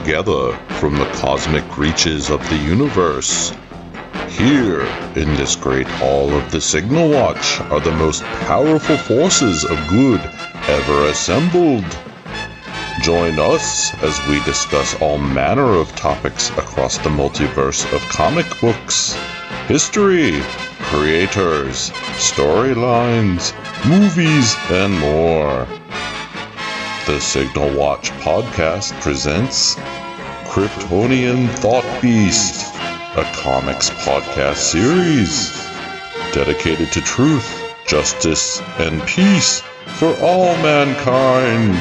together from the cosmic reaches of the universe. Here, in this great hall of the Signal Watch, are the most powerful forces of good ever assembled. Join us as we discuss all manner of topics across the multiverse of comic books, history, creators, storylines, movies, and more. The Signal Watch podcast presents Kryptonian Thought Beast, a comics podcast series dedicated to truth, justice, and peace for all mankind.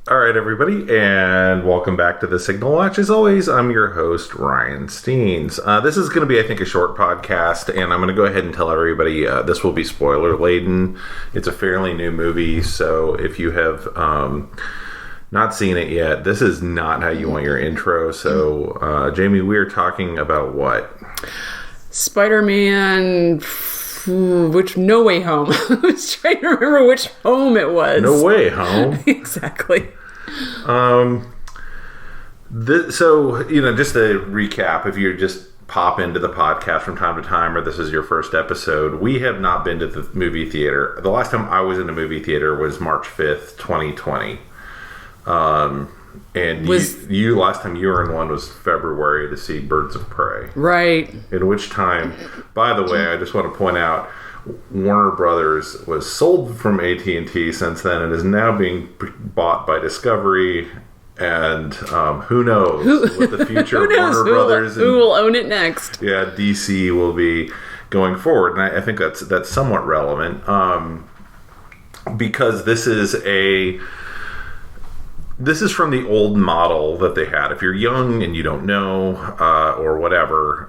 Alright everybody, and welcome back to the Signal Watch. As always, I'm your host, Ryan Steens. This is going to be, I think, a short podcast, and I'm going to go ahead and tell everybody this will be spoiler-laden. It's a fairly new movie, so if you have not seen it yet, this is not how you want your intro. So, Jamie, we are talking about what? Spider-Man... No Way Home. I was trying to remember which home it was. No Way Home? Exactly. So, just to recap, if you just pop into the podcast from time to time, or this is your first episode, we have not been to the movie theater. The last time I was in a movie theater was March 5th, 2020. And you last time you were in one was February to see Birds of Prey. Right. In which time, by the way, I just want to point out, Warner Brothers was sold from AT&T since then and is now being bought by Discovery. And who knows what the future of Warner Brothers who will own it next? Yeah, DC will be going forward, and I think that's somewhat relevant because this is from the old model that they had. If you're young and you don't know, or whatever,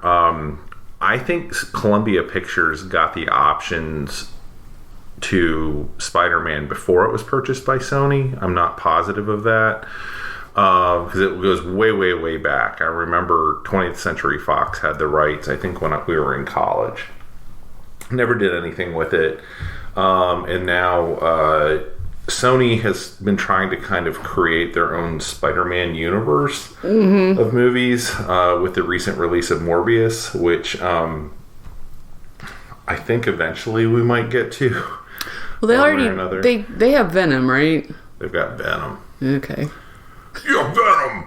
I think Columbia Pictures got the options to Spider-Man before it was purchased by Sony. I'm not positive of that, because it goes way, way, way back. I remember 20th Century Fox had the rights, I think, when we were in college. Never did anything with it. And now... Sony has been trying to kind of create their own Spider-Man universe of movies with the recent release of Morbius, which I think eventually we might get to. Well, they have Venom, right? They've got Venom. Okay. You're Venom!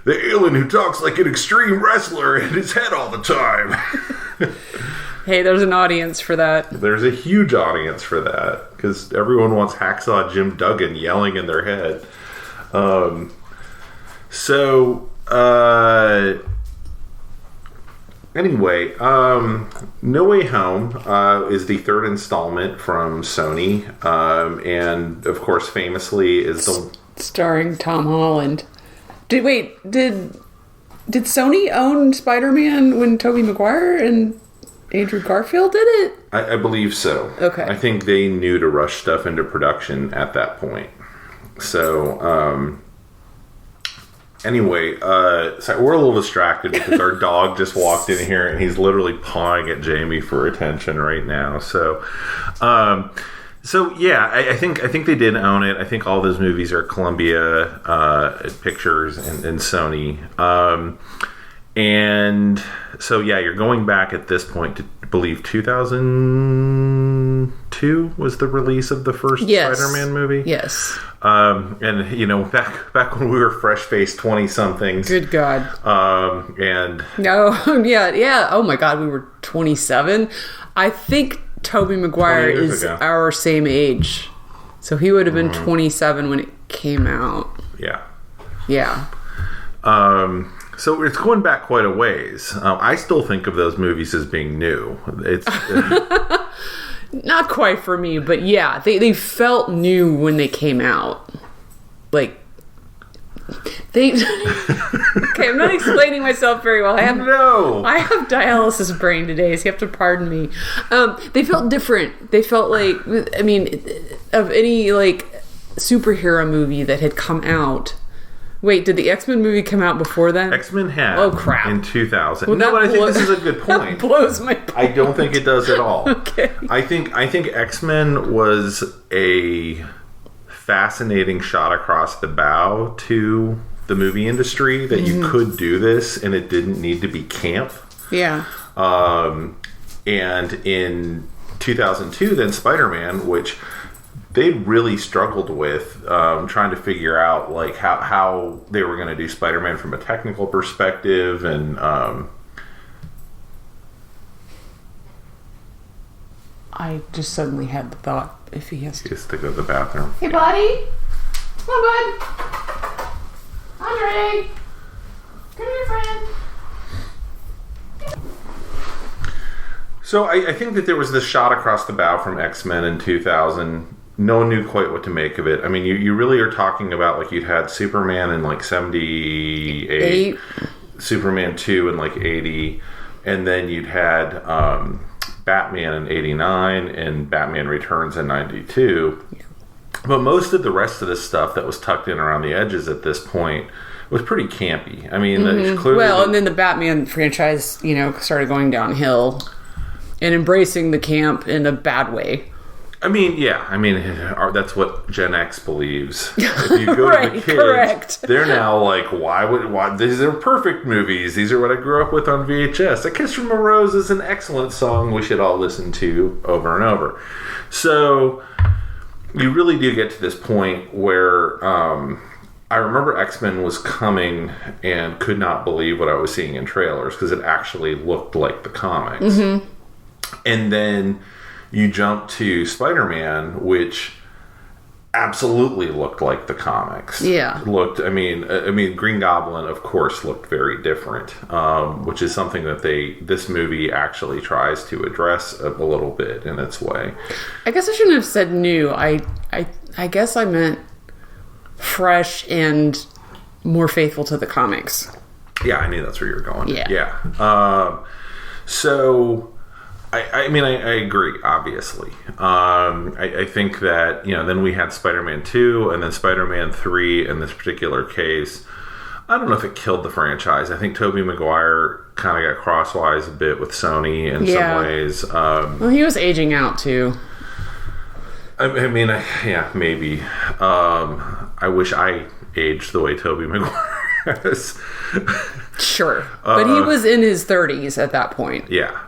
the alien who talks like an extreme wrestler in his head all the time. Hey, there's an audience for that. There's a huge audience for that, because everyone wants Hacksaw Jim Duggan yelling in their head. Anyway, No Way Home is the third installment from Sony, and of course, famously is starring Tom Holland. Did Sony own Spider-Man when Tobey Maguire and Andrew Garfield did it? I believe so. Okay. I think they knew to rush stuff into production at that point. So, anyway, so we're a little distracted because our dog just walked in here and he's literally pawing at Jamie for attention right now. So, yeah, I think they did own it. I think all those movies are Columbia Pictures and Sony. And so, yeah, you're going back at this point to believe 2002 was the release of the first Spider-Man movie. Yes. And back when we were fresh-faced 20-somethings. Good God. And yeah. Oh my God, we were 27. I think Tobey Maguire is our same age, so he would have been 27 when it came out. Yeah. Yeah. So it's going back quite a ways. I still think of those movies as being new. It's not quite for me, but yeah, they felt new when they came out. Like they. Okay, I'm not explaining myself very well. I have dialysis brain today, so you have to pardon me. They felt different. They felt like, I mean, of any like superhero movie that had come out. Wait, did the X-Men movie come out before then? X-Men had. Oh, crap. In 2000. Well, no, but I think this is a good point. That blows my point. I don't think it does at all. Okay. I think X-Men was a fascinating shot across the bow to the movie industry, that you could do this and it didn't need to be camp. Yeah. And in 2002, then Spider-Man, which they really struggled with trying to figure out like how they were going to do Spider-Man from a technical perspective, and I just suddenly had the thought, if he has to go to the bathroom. Hey, buddy, come on, bud. Andre, come here, friend. So I think that there was this shot across the bow from X-Men in 2000. No one knew quite what to make of it. I mean, you really are talking about, like, you'd had Superman in, like, 78, Superman 2 in, like, 80, and then you'd had Batman in 89, and Batman Returns in 92. Yeah. But most of the rest of the stuff that was tucked in around the edges at this point was pretty campy. I mean, clearly... and then the Batman franchise, started going downhill and embracing the camp in a bad way. I mean, yeah. I mean, that's what Gen X believes. If you go to the kids, correct. They're now like, why? These are perfect movies. These are what I grew up with on VHS. A Kiss from a Rose is an excellent song we should all listen to over and over. So you really do get to this point where I remember X-Men was coming and could not believe what I was seeing in trailers, because it actually looked like the comics. Mm-hmm. And then you jump to Spider-Man, which absolutely looked like the comics. Yeah. I mean, Green Goblin, of course, looked very different, which is something that this movie actually tries to address a little bit in its way. I guess I shouldn't have said new. I guess I meant fresh and more faithful to the comics. Yeah, I knew that's where you were going. Yeah. So... I mean, I agree, obviously. I think that, then we had Spider-Man 2 and then Spider-Man 3 in this particular case. I don't know if it killed the franchise. I think Tobey Maguire kind of got crosswise a bit with Sony in some ways. Well, he was aging out, too. I mean, maybe. I wish I aged the way Tobey Maguire is. Sure. But he was in his 30s at that point. Yeah.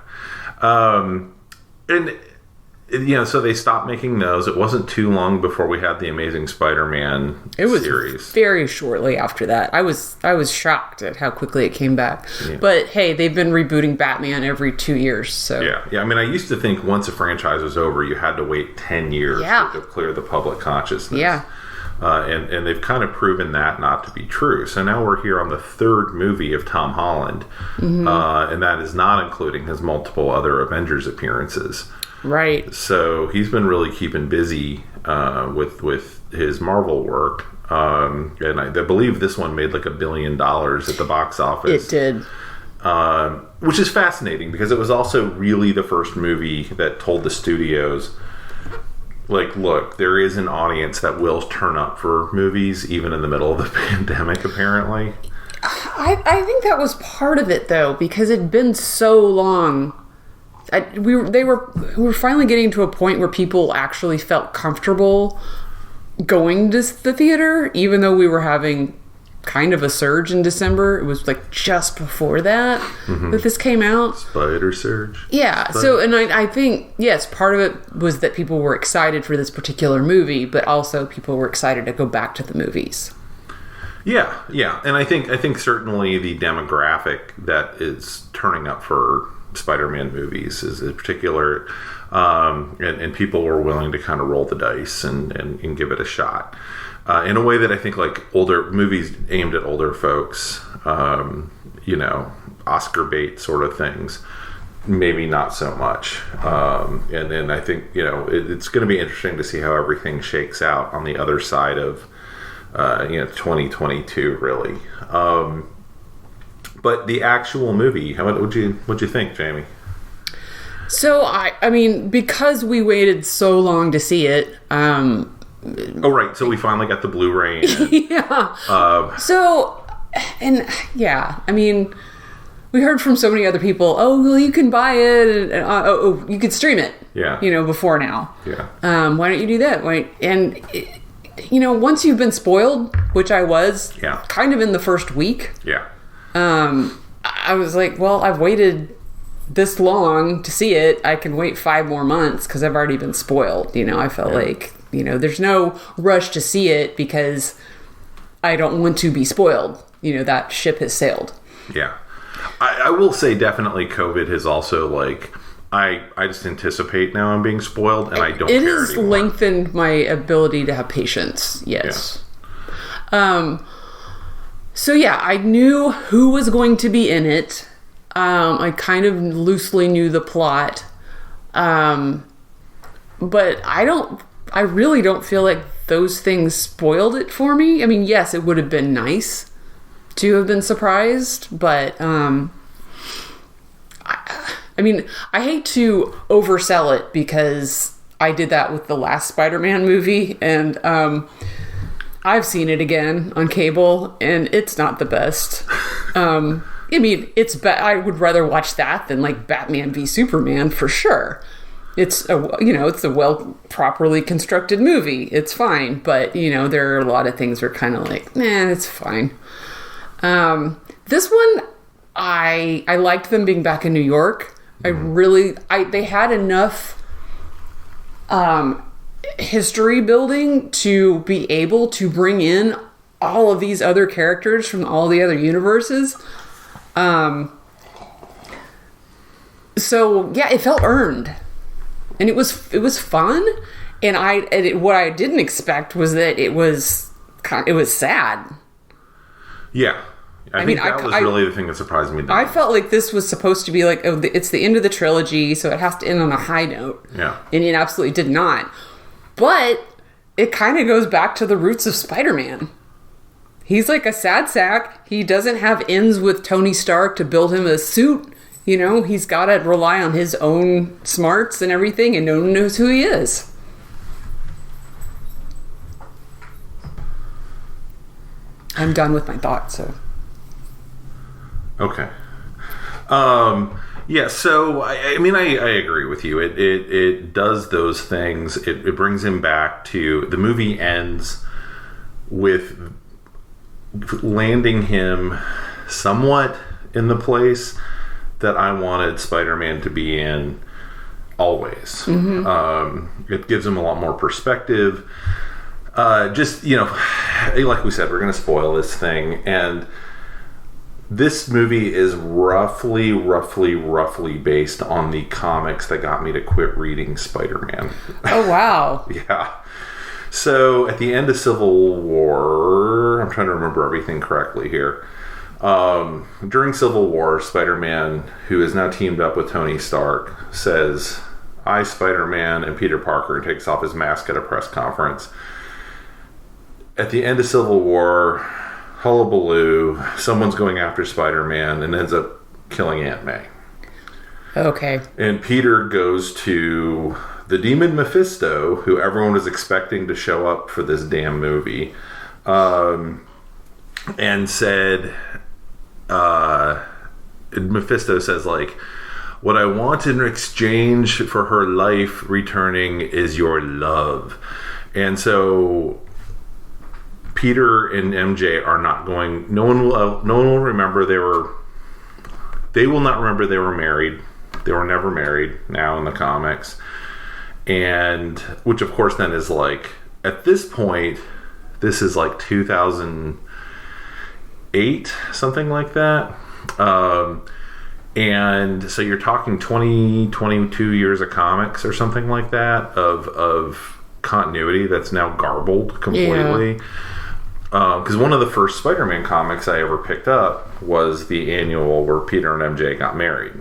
So they stopped making those. It wasn't too long before we had the Amazing Spider-Man series. It was very shortly after that. I was shocked at how quickly it came back. Yeah. But hey, they've been rebooting Batman every 2 years. So yeah. I mean, I used to think once a franchise was over, you had to wait 10 years to clear the public consciousness. Yeah. And they've kind of proven that not to be true. So now we're here on the third movie of Tom Holland, and that is not including his multiple other Avengers appearances. Right. So he's been really keeping busy with his Marvel work, and I believe this one made like $1 billion at the box office. It did. Which is fascinating, because it was also really the first movie that told the studios, like, look, there is an audience that will turn up for movies even in the middle of the pandemic, apparently. I think that was part of it, though, because it'd been so long. We were finally getting to a point where people actually felt comfortable going to the theater, even though we were having kind of a surge in December. It was like just before that this came out. Spider surge. Yeah. So, and I think, yes, part of it was that people were excited for this particular movie, but also people were excited to go back to the movies. Yeah. And I think certainly the demographic that is turning up for Spider-Man movies is in particular, and people were willing to kind of roll the dice and give it a shot. In a way that I think like older movies aimed at older folks Oscar bait sort of things. Maybe not so much. And then I think, it's going to be interesting to see how everything shakes out on the other side of, 2022, really. But the actual movie, what'd you think, Jamie? So, I mean, because we waited so long to see it... oh, right. So we finally got the Blu-ray in. Yeah. I mean... We heard from so many other people, oh, well, you can buy it, and you could stream it, before now. Yeah. Why don't you do that? Once you've been spoiled, which I was, kind of in the first week, I was like, well, I've waited this long to see it. I can wait 5 more months because I've already been spoiled. I felt like, there's no rush to see it because I don't want to be spoiled. That ship has sailed. Yeah. I will say definitely COVID has also I just anticipate now I'm being spoiled and I don't care anymore. It has lengthened my ability to have patience. Yes. Yeah. I knew who was going to be in it. I kind of loosely knew the plot. But I really don't feel like those things spoiled it for me. I mean, yes, it would have been nice to have been surprised, but I hate to oversell it because I did that with the last Spider-Man movie, and I've seen it again on cable, and it's not the best. I would rather watch that than Batman v Superman for sure. It's a well properly constructed movie. It's fine, but there are a lot of things that are kind of it's fine. This one, I liked them being back in New York. They had enough history building to be able to bring in all of these other characters from all the other universes. It felt earned, and it was fun. And what I didn't expect was that it was sad. Yeah. I think that was really the thing that surprised me. I felt like this was supposed to be it's the end of the trilogy, so it has to end on a high note. Yeah. And it absolutely did not. But it kind of goes back to the roots of Spider-Man. He's like a sad sack. He doesn't have ends with Tony Stark to build him a suit. He's got to rely on his own smarts and everything, and no one knows who he is. I'm done with my thoughts, so... Okay. So I agree with you. It does those things. It brings him back to the movie ends with landing him somewhat in the place that I wanted Spider-Man to be in always. Mm-hmm. It gives him a lot more perspective. Like we said, we're going to spoil this thing, and this movie is roughly based on the comics that got me to quit reading Spider-Man. Oh, wow. Yeah. So, at the end of Civil War, I'm trying to remember everything correctly here. During Civil War, Spider-Man, who is now teamed up with Tony Stark, says, "I, Spider-Man," and Peter Parker takes off his mask at a press conference. At the end of Civil War, hullabaloo, someone's going after Spider-Man and ends up killing Aunt May. Okay. And Peter goes to the demon Mephisto, who everyone was expecting to show up for this damn movie, and said, Mephisto says, "What I want in exchange for her life returning is your love." And so Peter and MJ are not going. No one will remember they will not remember they were married. They were never married now in the comics, and which of course then is at this point, this is 2008, something like that. And so you're talking 22 years of comics or something like that of continuity that's now garbled completely. Yeah. because one of the first Spider-Man comics I ever picked up was the annual where Peter and MJ got married.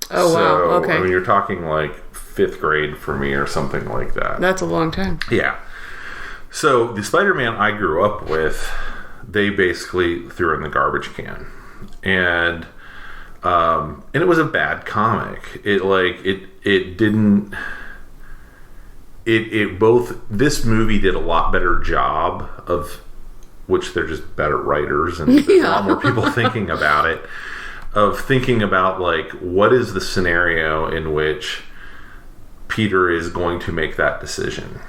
Oh, wow. Okay. I mean, you're talking like 5th grade for me or something like that. That's a long time. Yeah. So the Spider-Man I grew up with, they basically threw in the garbage can. And it was a bad comic. This movie did a lot better job of, which they're just better writers and there's a lot more people thinking about it, of thinking about like, what is the scenario in which Peter is going to make that decision?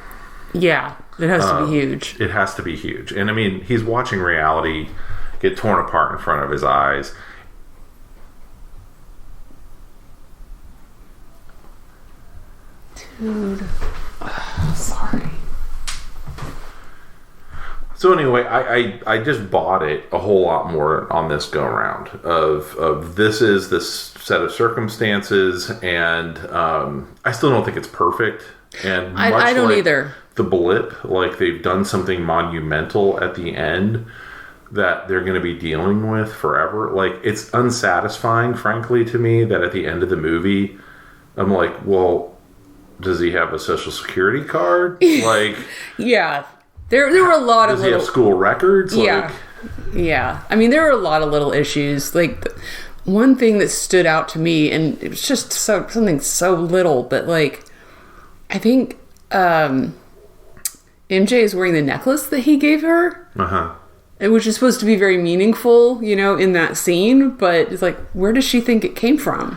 Yeah, it has to be huge. It has to be huge. And I mean, he's watching reality get torn apart in front of his eyes. Dude. Sorry. So anyway, I just bought it a whole lot more on this go around of this is this set of circumstances, and I still don't think it's perfect. And I don't either. The blip, like they've done something monumental at the end that they're going to be dealing with forever. Like, it's unsatisfying, frankly, to me, that at the end of the movie, I'm like, well, does he have a social security card? Like, yeah, there were a lot of little... Does he have school records? Yeah, yeah. I mean, there were a lot of little issues. Like, one thing that stood out to me, and it was just something so little, but like, I think MJ is wearing the necklace that he gave her. Uh-huh. Which is supposed to be very meaningful, you know, in that scene, but it's like, where does she think it came from?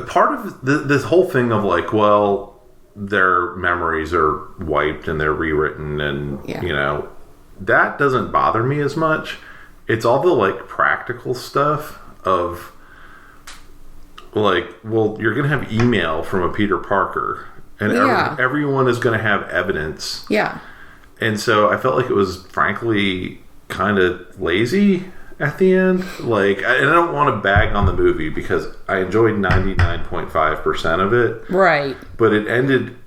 Part of this whole thing of like, well, their memories are wiped and they're rewritten, and you know, that doesn't bother me as much. It's all the like practical stuff of like, well, you're gonna have email from a Peter Parker, and everyone is gonna have evidence. Yeah. And so I felt like it was frankly kind of lazy at the end. Like, and I don't want to bag on the movie because I enjoyed 99.5% of it. Right. But it ended...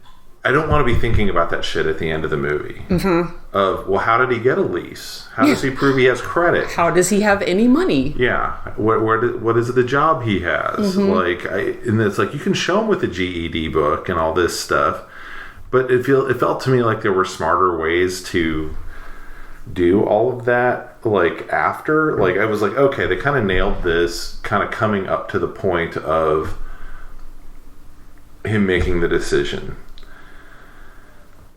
I don't want to be thinking about that shit at the end of the movie. Mm-hmm. Of, well, how did he get a lease? How does he prove he has credit? How does he have any money? Yeah. What is the job he has? Mm-hmm. And it's like, you can show him with the GED book and all this stuff, but it felt to me like there were smarter ways to do all of that, like, after. Like, I was like, okay, they kind of nailed this kind of coming up to the point of him making the decision.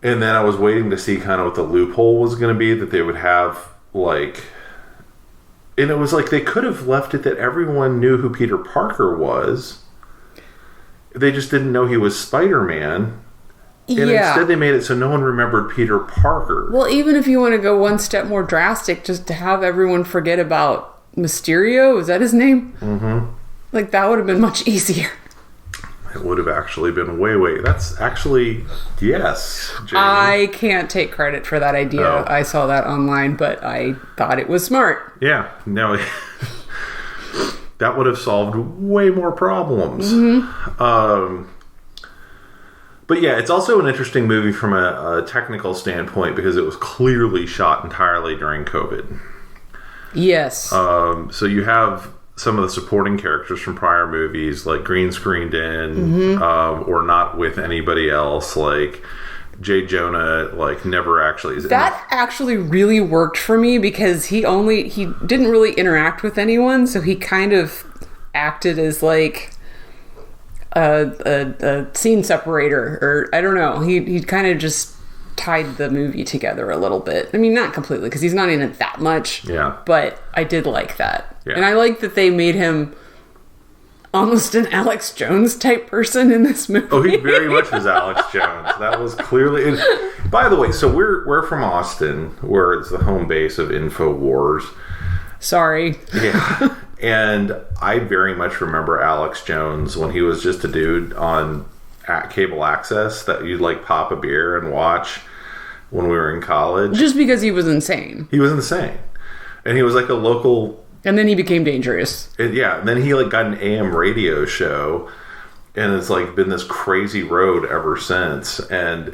And then I was waiting to see kind of what the loophole was going to be that they would have, like... And it was like they could have left it that everyone knew who Peter Parker was. They just didn't know he was Spider-Man. And instead they made it so no one remembered Peter Parker. Well, even if you want to go one step more drastic, just to have everyone forget about Mysterio, is that his name? Mm-hmm. Like, that would have been much easier. It would have actually been way... That's actually... Yes, Jamie. I can't take credit for that idea. Oh. I saw that online, but I thought it was smart. Yeah. No... that would have solved way more problems. Mm-hmm. But yeah, it's also an interesting movie from a technical standpoint because it was clearly shot entirely during COVID. Yes. So you have some of the supporting characters from prior movies, like green screened in, or not with anybody else, like Jay Jonah, like never actually. That actually really worked for me because he didn't really interact with anyone, so he kind of acted as like a scene separator, or I don't know. He kind of just tied the movie together a little bit. I mean, not completely because he's not in it that much. Yeah. But I did like that, yeah. And I like that they made him almost an Alex Jones type person in this movie. Oh, he very much was Alex Jones. That was clearly. And by the way, so we're from Austin, where it's the home base of InfoWars. Sorry. Yeah. And I very much remember Alex Jones when he was just a dude on cable access that you'd like pop a beer and watch when we were in college. Just because he was insane. He was insane. And he was like a local... And then he became dangerous. And then he like got an AM radio show, and it's like been this crazy road ever since. And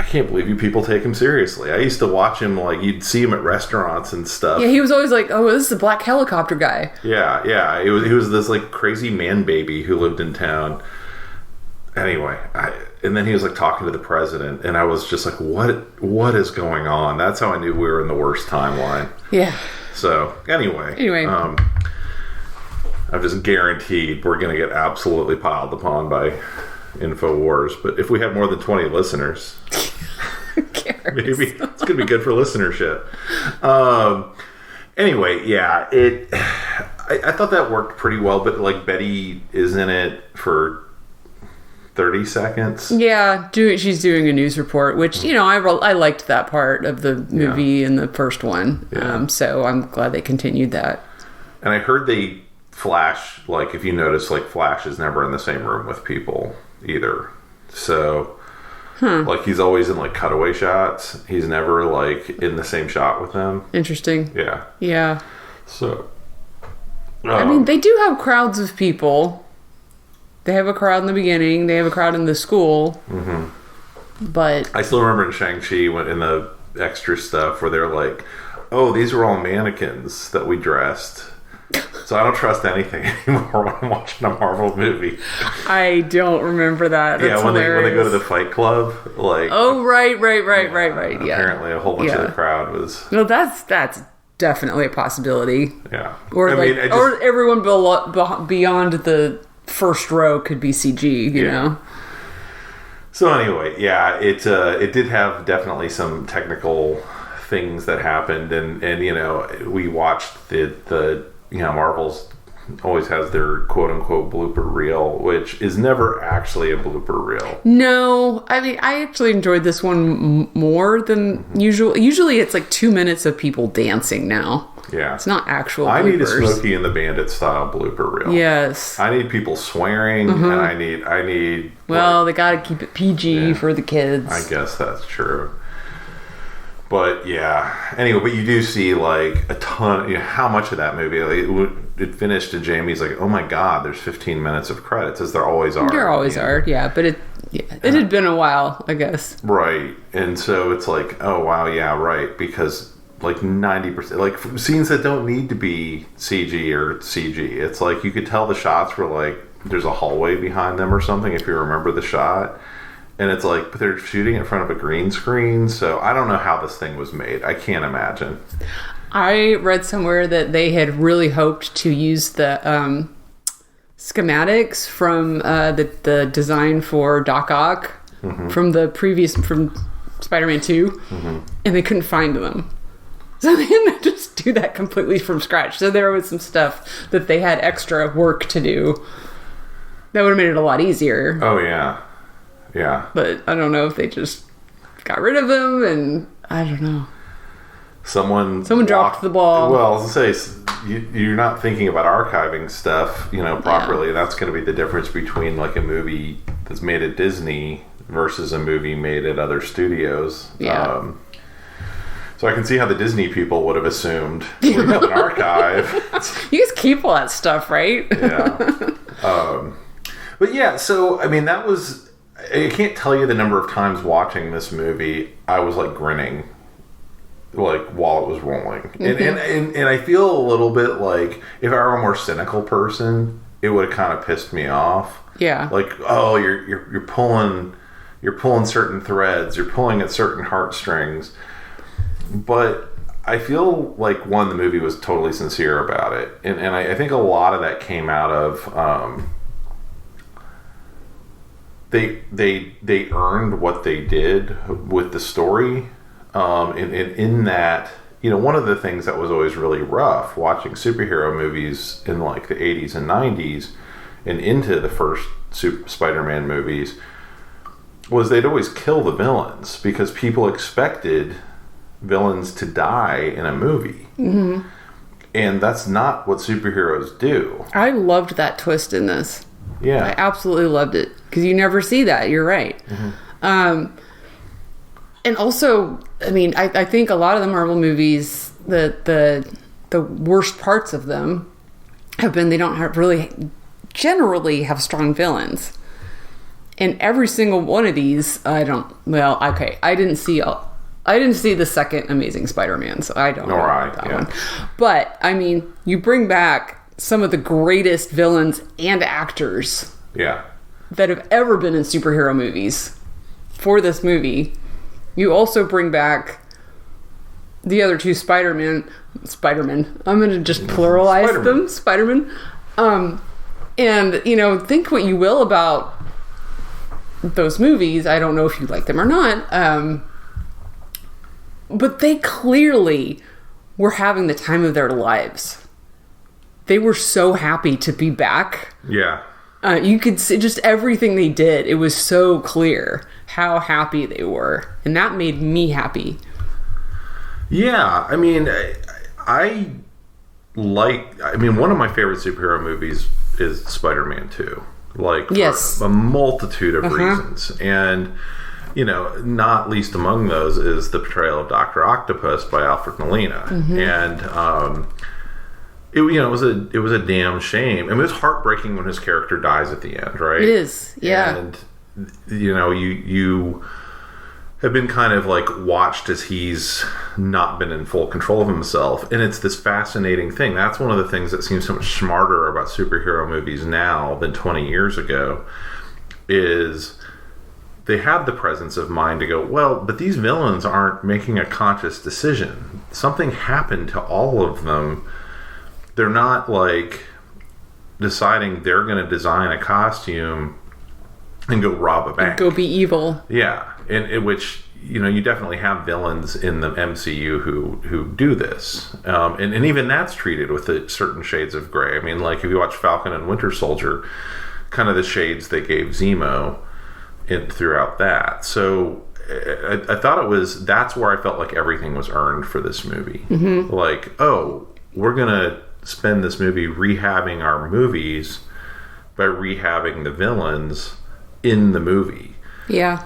can't believe you people take him seriously. I used to watch him, like, you'd see him at restaurants and stuff. Yeah, he was always like, oh, this is the black helicopter guy. Yeah. He was this, like, crazy man baby who lived in town. Anyway, and then he was, like, talking to the president, and I was just like, what is going on? That's how I knew we were in the worst timeline. Yeah. So, anyway. I'm just guaranteed we're going to get absolutely piled upon by InfoWars. But if we have more than 20 listeners, maybe it's going to be good for listenership. Anyway, yeah, I thought that worked pretty well. But like Betty is in it for 30 seconds. Yeah, she's doing a news report, which, I liked that part of the movie in the first one. Yeah. So I'm glad they continued that. And I heard Flash, like, if you notice, like, Flash is never in the same room with people either. So, like, he's always in, like, cutaway shots. He's never, like, in the same shot with them. Interesting. Yeah. Yeah. So, I mean, they do have crowds of people. They have a crowd in the beginning. They have a crowd in the school. Mm-hmm. But I still remember in Shang-Chi, when in the extra stuff, where they're like, oh, these are all mannequins that we dressed. So I don't trust anything anymore when I'm watching a Marvel movie. I don't remember that. That's when they go to the fight club, like, oh, right. Yeah. Apparently, a whole bunch of the crowd was. No, that's definitely a possibility. Yeah, or or everyone beyond the first row could be CG. You know. So anyway, yeah, it did have definitely some technical things that happened, and we watched the Marvel's always has their quote-unquote blooper reel, which is never actually a blooper reel. No, I mean, I actually enjoyed this one more than usual. Usually it's like 2 minutes of people dancing now. Yeah. It's not actual bloopers. I need a Smokey and the Bandit style blooper reel. Yes. I need people swearing, and I need... Well, they gotta keep it PG for the kids. I guess that's true. But yeah, anyway, but you do see like a ton. How much of that movie? Like, it finished, and Jamie's like, "Oh my god, there's 15 minutes of credits," as there always are. There always are, yeah. But it had been a while, I guess. Right, and so it's like, oh wow, yeah, right, because like 90%, like scenes that don't need to be CG or CG, it's like you could tell the shots were like there's a hallway behind them or something if you remember the shot. And it's like, but they're shooting in front of a green screen, so I don't know how this thing was made. I can't imagine. I read somewhere that they had really hoped to use the schematics from the design for Doc Ock from Spider-Man 2, and they couldn't find them. So they had to just do that completely from scratch. So there was some stuff that they had extra work to do that would have made it a lot easier. Oh, yeah. Yeah. But I don't know if they just got rid of them, and I don't know. Someone dropped the ball. Well, I was going to say, you're not thinking about archiving stuff, properly. Yeah. That's going to be the difference between like a movie that's made at Disney versus a movie made at other studios. Yeah. So I can see how the Disney people would have assumed we have an archive. You guys keep all that stuff, right? Yeah. But yeah, so I mean, that was. I can't tell you the number of times watching this movie I was like grinning, like while it was rolling, and I feel a little bit like if I were a more cynical person, it would have kind of pissed me off. Yeah, like, oh, you're pulling certain threads, you're pulling at certain heartstrings, but I feel like the movie was totally sincere about it, and I think a lot of that came out of. They earned what they did with the story, in that, one of the things that was always really rough watching superhero movies in like the 80s and 90s and into the first Spider-Man movies was they'd always kill the villains because people expected villains to die in a movie. Mm-hmm. And that's not what superheroes do. I loved that twist in this. Yeah. I absolutely loved it because you never see that. You're right. Mm-hmm. And also, I mean, I think a lot of the Marvel movies, the worst parts of them have been they don't generally have strong villains. And every single one of these, I didn't see the second Amazing Spider-Man, so I don't know about that one. But, I mean, you bring back some of the greatest villains and actors that have ever been in superhero movies for this movie. You also bring back the other two Spider-Man. I'm going to just pluralize them. Spider-Man. And, you know, think what you will about those movies. I don't know if you like them or not. But they clearly were having the time of their lives. They were so happy to be back. Yeah. You could see just everything they did. It was so clear how happy they were. And that made me happy. Yeah. I mean, one of my favorite superhero movies is Spider-Man 2. Like, for a multitude of reasons. And, you know, not least among those is the portrayal of Dr. Octopus by Alfred Molina. And, it was a damn shame. I mean, it was heartbreaking when his character dies at the end, right? It is, yeah. And, you know, you have been kind of like watched as he's not been in full control of himself. And it's this fascinating thing. That's one of the things that seems so much smarter about superhero movies now than 20 years ago is they have the presence of mind to go, well, but these villains aren't making a conscious decision. Something happened to all of them. They're not like deciding they're going to design a costume and go rob a bank. Go be evil. Yeah. In which, you know, you definitely have villains in the MCU who do this. And even that's treated with certain shades of gray. I mean, like if you watch Falcon and Winter Soldier, kind of the shades they gave Zemo throughout that. So I thought that's where I felt like everything was earned for this movie. Like, oh, we're going to spend this movie rehabbing our movies by rehabbing the villains in the movie. Yeah.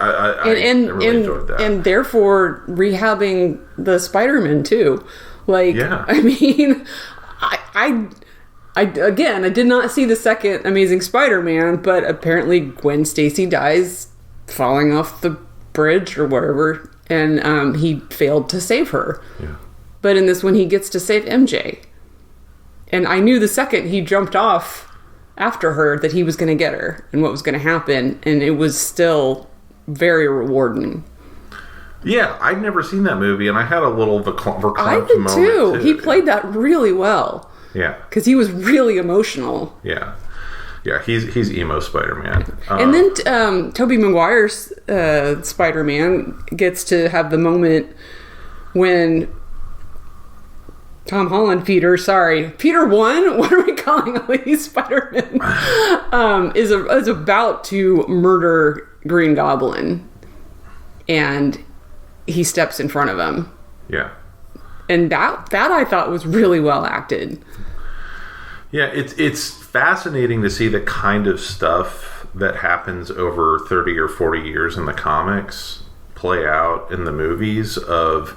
I really enjoyed that. And therefore rehabbing the Spider-Man too. Like, I mean, I did not see the second Amazing Spider-Man, but apparently Gwen Stacy dies falling off the bridge or wherever, and he failed to save her. Yeah. But in this one, he gets to save MJ. And I knew the second he jumped off after her that he was going to get her and what was going to happen. And it was still very rewarding. Yeah, I'd never seen that movie, and I had a little verklempt I did moment too. He played that really well. Yeah. Because he was really emotional. Yeah. Yeah, he's emo Spider-Man. And then Tobey Maguire's Spider-Man gets to have the moment when Tom Holland, Peter 1, what are we calling all these Spider-Men? Is about to murder Green Goblin. And he steps in front of him. Yeah. And that I thought was really well acted. Yeah, it's fascinating to see the kind of stuff that happens over 30 or 40 years in the comics play out in the movies of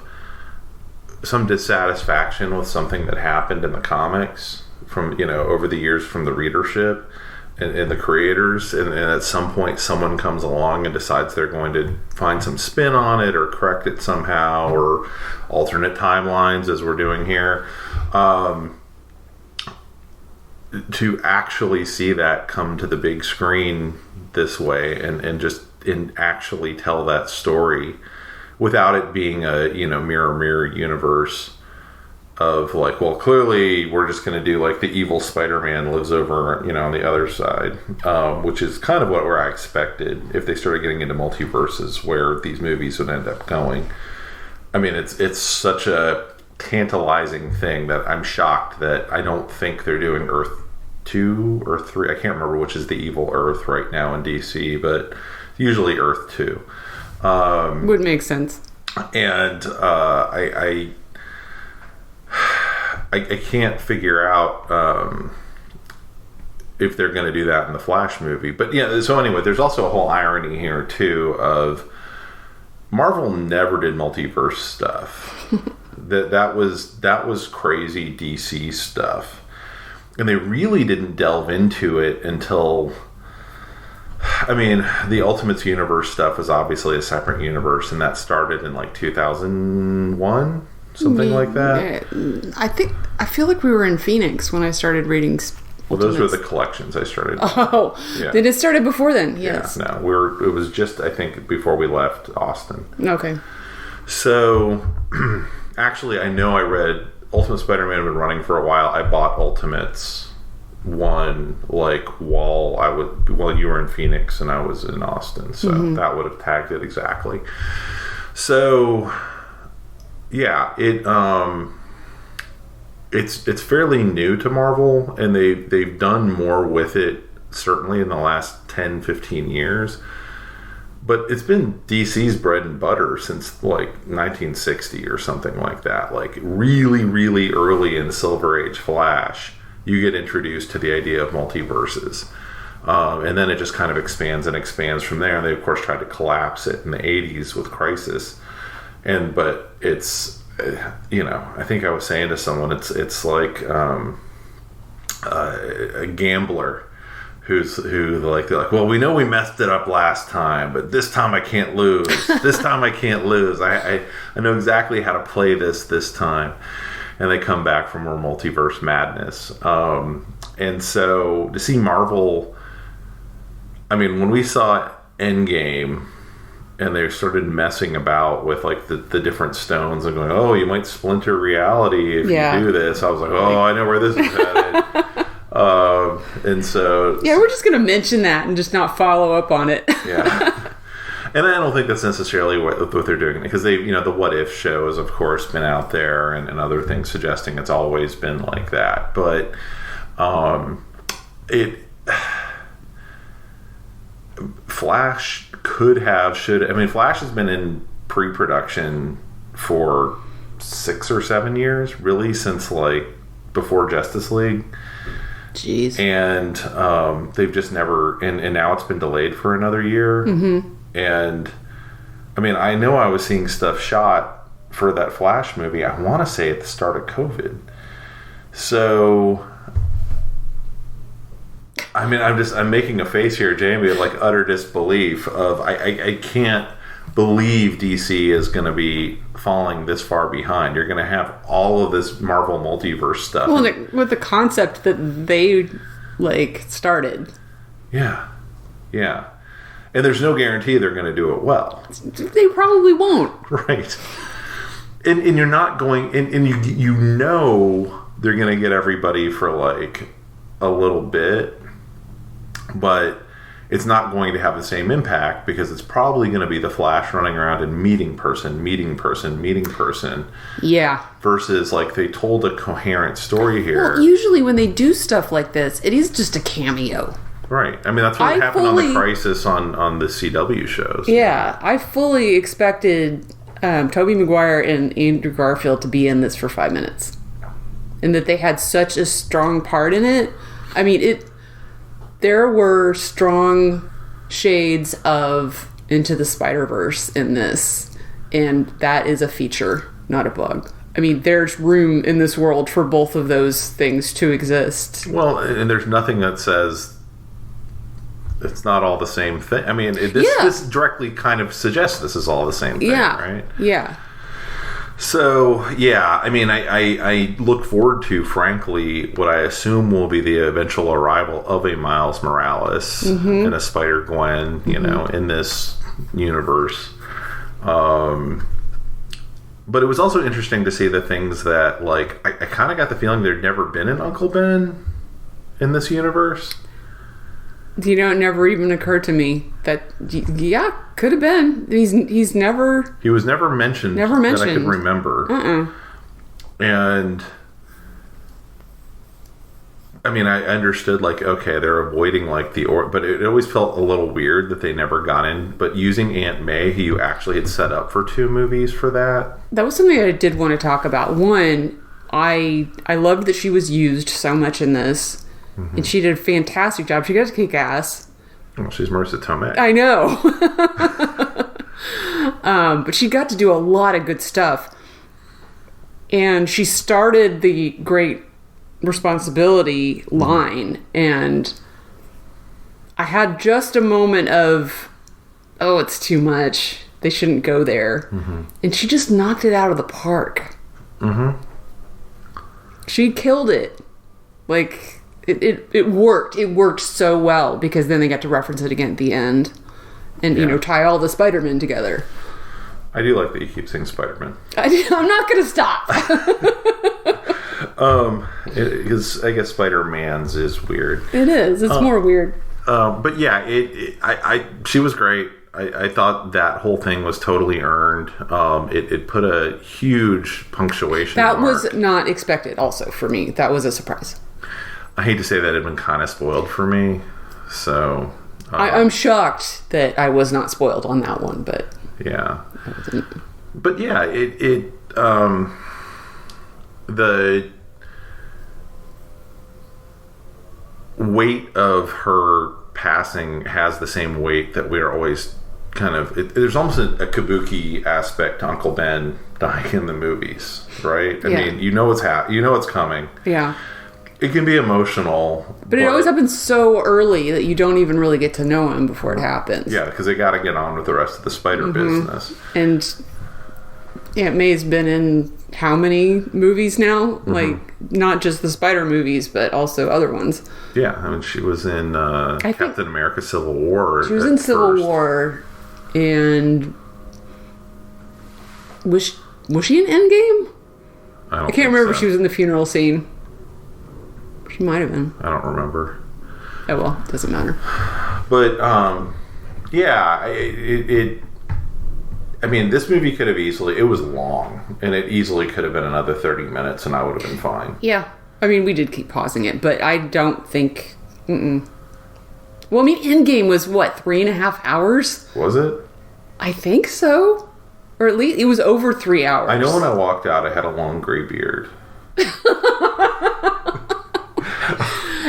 some dissatisfaction with something that happened in the comics from, you know, over the years from the readership and the creators, and at some point someone comes along and decides they're going to find some spin on it or correct it somehow or alternate timelines as we're doing here. To actually see that come to the big screen this way and actually tell that story without it being a, you know, mirror universe of like, well, clearly we're just going to do like the evil Spider-Man lives over, you know, on the other side, which is kind of where I expected if they started getting into multiverses where these movies would end up going. I mean, it's such a tantalizing thing that I'm shocked that I don't think they're doing Earth 2 or 3. I can't remember which is the evil Earth right now in DC, but usually Earth 2. Would make sense. And I can't figure out if they're going to do that in the Flash movie. But yeah, so anyway, there's also a whole irony here too of Marvel never did multiverse stuff. that was crazy DC stuff. And they really didn't delve into it until I mean, the Ultimates universe stuff was obviously a separate universe, and that started in like 2001, something like that. I feel like we were in Phoenix when I started reading. Well, those were the collections I started. Oh, yeah. Then it started before then. Yes. Yeah, no, it was just, I think, before we left Austin. Okay. So, actually, I know I read Ultimate Spider-Man had been running for a while. I bought Ultimates 1 like while you were in Phoenix and I was in Austin. So that would have tagged it exactly. So, yeah, it's fairly new to Marvel, and they've done more with it certainly in the last 10-15 years, but it's been DC's bread and butter since like 1960 or something like that. Like really, really early in Silver Age Flash, you get introduced to the idea of multiverses, and then it just kind of expands and expands from there. And they of course tried to collapse it in the 80s with Crisis, but it's, I think I was saying to someone, it's like a gambler who they're like, well, we know we messed it up last time, but this time I can't lose. This time I can't lose. I know exactly how to play this time. And they come back from more multiverse madness. And so to see Marvel, I mean, when we saw Endgame, and they started messing about with like the different stones and going, oh, you might splinter reality if you do this. I was like, oh, I know where this is headed. And so... Yeah, we're just going to mention that and just not follow up on it. Yeah. And I don't think that's necessarily what they're doing, because they, the What If show has, of course, been out there and other things suggesting it's always been like that. But Flash Flash has been in pre-production for 6 or 7 years, really, since like before Justice League. Jeez. And they've just never, and now it's been delayed for another year. Mm-hmm. And I mean, I know I was seeing stuff shot for that Flash movie, I want to say at the start of COVID. So I mean, I'm making a face here, Jamie, of like utter disbelief of I can't believe DC is going to be falling this far behind. You're going to have all of this Marvel multiverse stuff. Well, with the concept that they like started. Yeah. And there's no guarantee they're going to do it well. They probably won't. Right. And you're not going, and you know they're going to get everybody for like a little bit, but it's not going to have the same impact because it's probably going to be the Flash running around and meeting person. Yeah. Versus like they told a coherent story here. Well, usually when they do stuff like this, it is just a cameo. Right. I mean, that's what happened on the Crisis on the CW shows. Yeah. I fully expected Tobey Maguire and Andrew Garfield to be in this for 5 minutes. And that they had such a strong part in it. I mean, there were strong shades of Into the Spider-Verse in this. And that is a feature, not a bug. I mean, there's room in this world for both of those things to exist. Well, and there's nothing that says it's not all the same thing. I mean, this directly kind of suggests this is all the same thing, right? Yeah. So, yeah, I mean, I look forward to, frankly, what I assume will be the eventual arrival of a Miles Morales and a Spider-Gwen, in this universe. But it was also interesting to see the things that, like, I kind of got the feeling there'd never been an Uncle Ben in this universe. It never even occurred to me that, could have been. He was never mentioned. That I could remember. And I mean, I understood, like, okay, they're avoiding, like, but it always felt a little weird that they never got in. But using Aunt May, who you actually had set up for 2 movies for that. That was something I did want to talk about. One, I loved that she was used so much in this. Mm-hmm. And she did a fantastic job. She got to kick ass. Well, she's Marissa Tomei. I know. But she got to do a lot of good stuff. And she started the Great Responsibility line. And I had just a moment of, oh, it's too much. They shouldn't go there. Mm-hmm. And she just knocked it out of the park. Mm-hmm. She killed it. Like, it worked. It worked so well because then they got to reference it again at the end. And, tie all the Spider-Men together. I do like that you keep saying Spider-Man. I'm not going to stop. Because I guess Spider-Man's is weird. It is. It's more weird. But yeah, she was great. I thought that whole thing was totally earned. It put a huge punctuation That mark. was not expected also for me. That was a surprise. I hate to say that it had been kind of spoiled for me. So... I'm shocked that I was not spoiled on that one, but... Yeah. But yeah, the weight of her passing has the same weight that we're always kind of... there's almost a kabuki aspect to Uncle Ben dying in the movies, right? I mean, you know it's coming. Yeah. It can be emotional. But it always happens so early that you don't even really get to know him before it happens. Yeah, because they got to get on with the rest of the spider business. And Aunt May's been in how many movies now? Mm-hmm. Like, not just the Spider movies, but also other ones. Yeah, I mean, she was in Captain America Civil War. She was in Civil War. And was she in Endgame? I can't remember if she was in the funeral scene. She might have been. I don't remember. Oh well, doesn't matter. But yeah, I mean, this movie could have easily... It was long, and it easily could have been another 30 minutes, and I would have been fine. Yeah. I mean, we did keep pausing it, but I don't think... Well, I mean, Endgame was, what, 3.5 hours? Was it? I think so. Or at least it was over 3 hours. I know when I walked out, I had a long gray beard.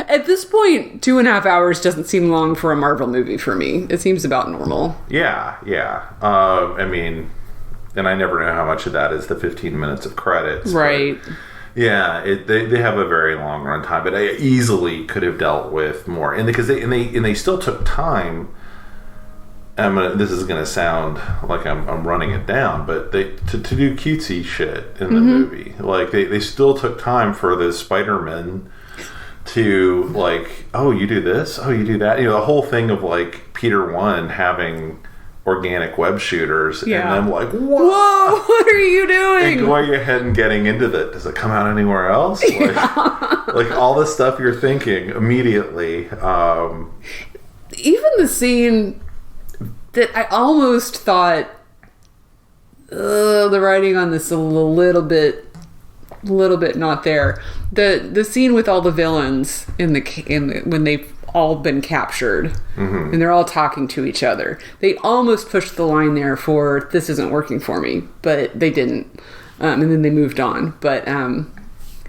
At this point, 2.5 hours doesn't seem long for a Marvel movie for me. It seems about normal. Yeah. I mean, and I never know how much of that is the 15 minutes of credits. Right. Yeah, they have a very long run time, but I easily could have dealt with more. And because they still took time. This is going to sound like I'm running it down, but to do cutesy shit in the movie, like they still took time for the Spider-Man to, like, oh, you do this, oh, you do that, the whole thing of like Peter 1 having organic web shooters, and them like, whoa, what are you doing? And going ahead and getting into that. Does it come out anywhere else? Like all the stuff you're thinking immediately. Even the scene that I almost thought, the writing on this a little bit not there. The scene with all the villains in the when they've all been captured and they're all talking to each other. They almost pushed the line there for this isn't working for me, but they didn't. And then they moved on. But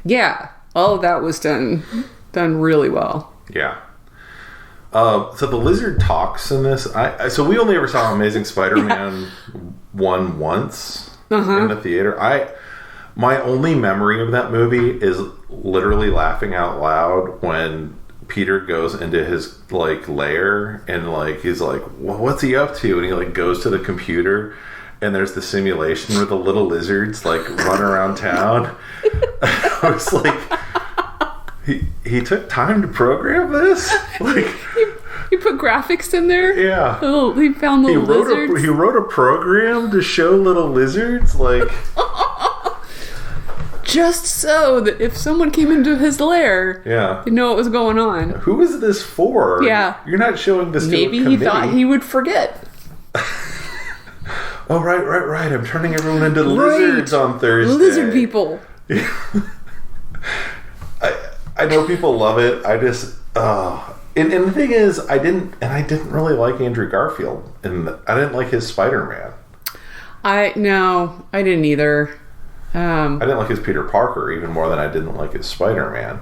yeah, all of that was done really well. Yeah. So the lizard talks in this. So we only ever saw Amazing Spider-Man 1 once in the theater. My only memory of that movie is literally laughing out loud when Peter goes into his like lair and like he's like, well, what's he up to? And he like goes to the computer and there's the simulation where the little lizards like run around town. I was like, he took time to program this? Like, he put graphics in there? Yeah. He found little lizards? He wrote a program to show little lizards? Like... Just so that if someone came into his lair, they'd know what was going on. Who is this for? Yeah. You're not showing this to a committee. Maybe he thought he would forget. Oh, right. I'm turning everyone into lizards on Thursday. Lizard people. I know people love it. I just... And the thing is, I didn't really like Andrew Garfield. And I didn't like his Spider-Man. I didn't either. I didn't like his Peter Parker even more than I didn't like his Spider-Man.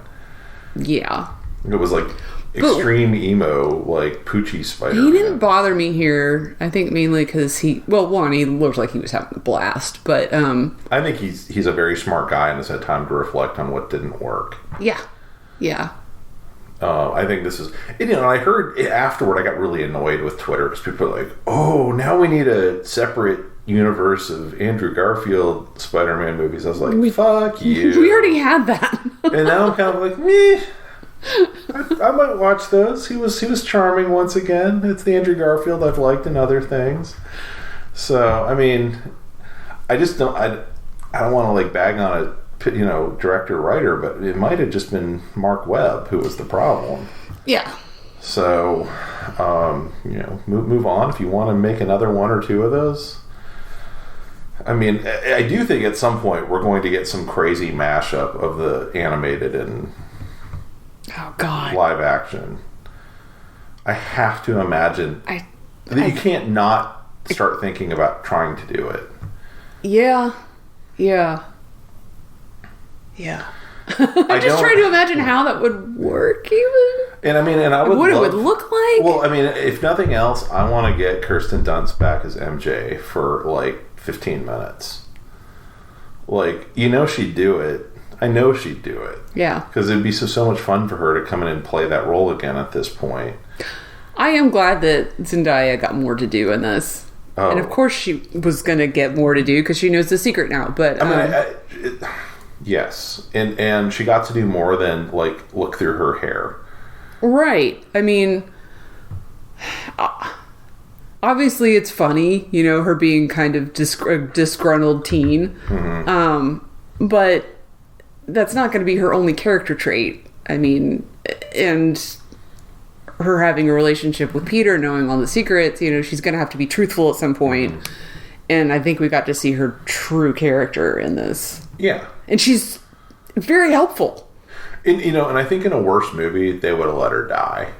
Yeah. It was like extreme emo, like Poochie Spider-Man. He didn't bother me here. I think mainly because he looked like he was having a blast. But I think he's a very smart guy and has had time to reflect on what didn't work. Yeah. I think this is, I heard afterward, I got really annoyed with Twitter because people are like, oh, now we need a separate universe of Andrew Garfield Spider-Man movies. I was like, fuck you. We already had that. And now I'm kind of like, meh. I might watch those. He was charming once again. It's the Andrew Garfield I've liked in other things. So, I mean, I just don't, I don't want to like bag on a, director writer, but it might have just been Mark Webb who was the problem. Yeah. So, move on. If you want to make another one or two of those, I mean, I do think at some point we're going to get some crazy mashup of the animated and live action. I have to imagine that you can't not start thinking about trying to do it. Yeah. I'm just trying to imagine how that would work, even. And I mean, what it would look like. Well, I mean, if nothing else, I want to get Kirsten Dunst back as MJ for like 15 minutes. Like, she'd do it. I know she'd do it. Yeah. Because it'd be so much fun for her to come in and play that role again at this point. I am glad that Zendaya got more to do in this. Oh. And of course she was going to get more to do because she knows the secret now. But yes. And she got to do more than, like, look through her hair. Right. I mean, obviously it's funny, her being kind of disgruntled teen. Mm-hmm. But that's not going to be her only character trait. I mean, and her having a relationship with Peter, knowing all the secrets, she's going to have to be truthful at some point. Mm-hmm. And I think we got to see her true character in this. Yeah. And she's very helpful. And, and I think in a worse movie, they would have let her die.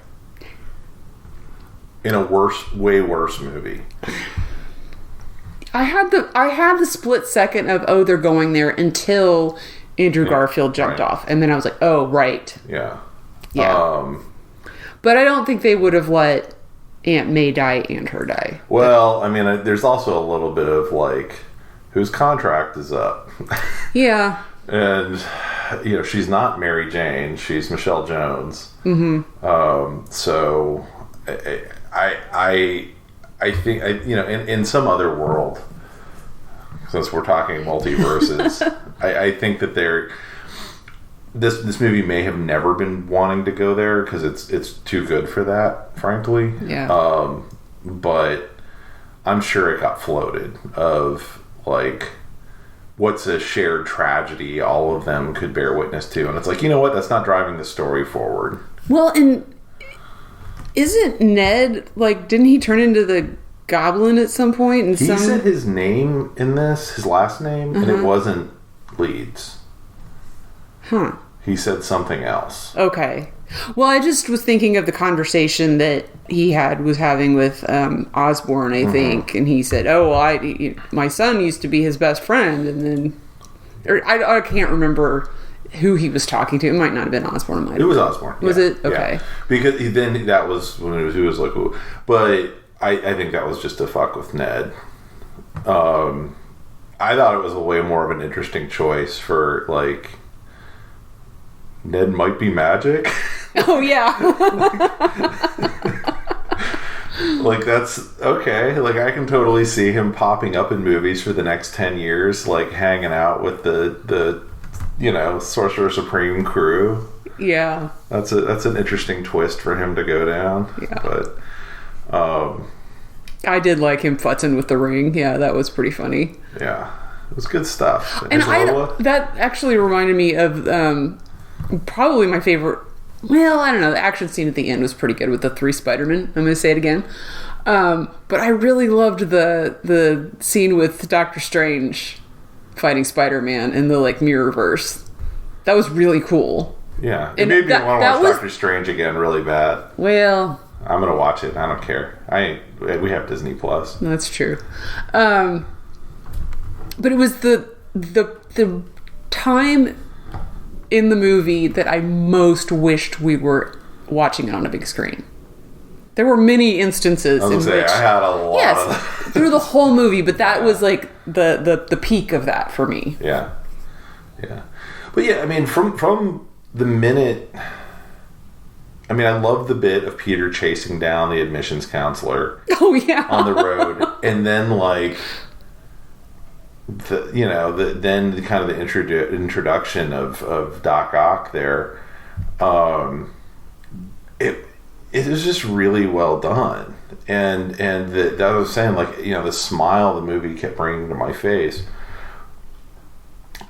In a way worse movie. I had the split second of, they're going there until Andrew Garfield jumped off. And then I was like, oh, right. Yeah. Yeah. But I don't think they would have let Aunt May die and her die. Well, I mean, there's also a little bit of, like, whose contract is up. Yeah. And, she's not Mary Jane. She's Michelle Jones. Mm-hmm. So, I think, in some other world, since we're talking multiverses, I think that this movie may have never been wanting to go there because it's too good for that, frankly. Yeah. But I'm sure it got floated of, like, what's a shared tragedy all of them could bear witness to, and it's like, what, that's not driving the story forward. Well, and isn't Ned, like, didn't he turn into the Goblin at some point? And he said his name in this, his last name, and it wasn't Leeds. Huh. He said something else. Okay. Well, I just was thinking of the conversation that he was having with Osborn, I think, and he said, my son used to be his best friend, and then, I can't remember who he was talking to. It might not have been Osborn. It was Osborn. Was it? Okay. Yeah. Because then that was when he was like, ooh. But I think that was just to fuck with Ned. I thought it was a way more of an interesting choice for, like, Ned might be magic. Oh, yeah. Like, that's okay. Like, I can totally see him popping up in movies for the next 10 years, like, hanging out with the Sorcerer Supreme crew. Yeah. That's an interesting twist for him to go down. Yeah. But, I did like him futzing with the ring. Yeah, that was pretty funny. Yeah. It was good stuff. And that actually reminded me of probably my favorite. Well, I don't know. The action scene at the end was pretty good with the 3 Spidermen. I'm going to say it again. But I really loved the scene with Doctor Strange fighting Spider-Man in the, like, Mirrorverse. That was really cool. Yeah. It made me want to watch Doctor Strange again really bad. Well, I'm going to watch it. I don't care. We have Disney Plus. That's true. But it was the time in the movie that I most wished we were watching it on a big screen. There were many instances in which I had a lot through the whole movie, but that was like the peak of that for me. Yeah. Yeah. But yeah, I mean, from the minute I mean, I love the bit of Peter chasing down the admissions counselor. Oh yeah, on the road, and then like then kind of the introduction of Doc Ock there. It was just really well done, and that I was saying, like, the smile the movie kept bringing to my face.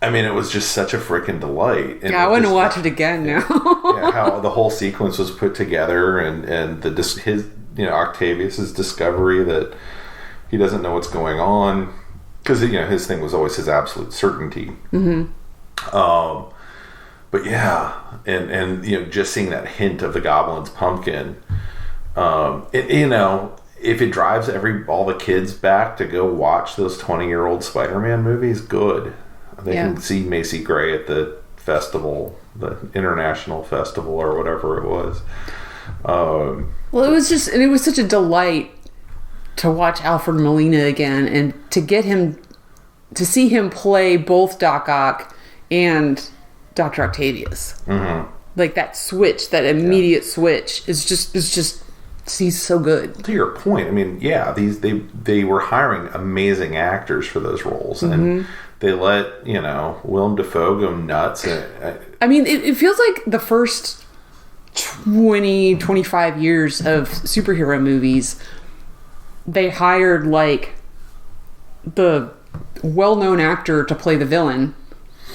I mean, it was just such a freaking delight. And I want to watch it again now. Yeah, how the whole sequence was put together, and his Octavius's discovery that he doesn't know what's going on, because his thing was always his absolute certainty. Mm-hmm. But yeah, and just seeing that hint of the Goblin's pumpkin, if it drives all the kids back to go watch those 20-year-old Spider-Man movies, good. They can see Macy Gray at the festival, the international festival or whatever it was. Well, it was such a delight to watch Alfred Molina again, and to see him play both Doc Ock and Dr. Octavius. Mm-hmm. Like that switch, that immediate switch is just he's so good. To your point, I mean, yeah, they were hiring amazing actors for those roles, mm-hmm. and they let Willem Dafoe go nuts. I mean, it feels like the first 20-25 years of superhero movies, they hired like the well-known actor to play the villain,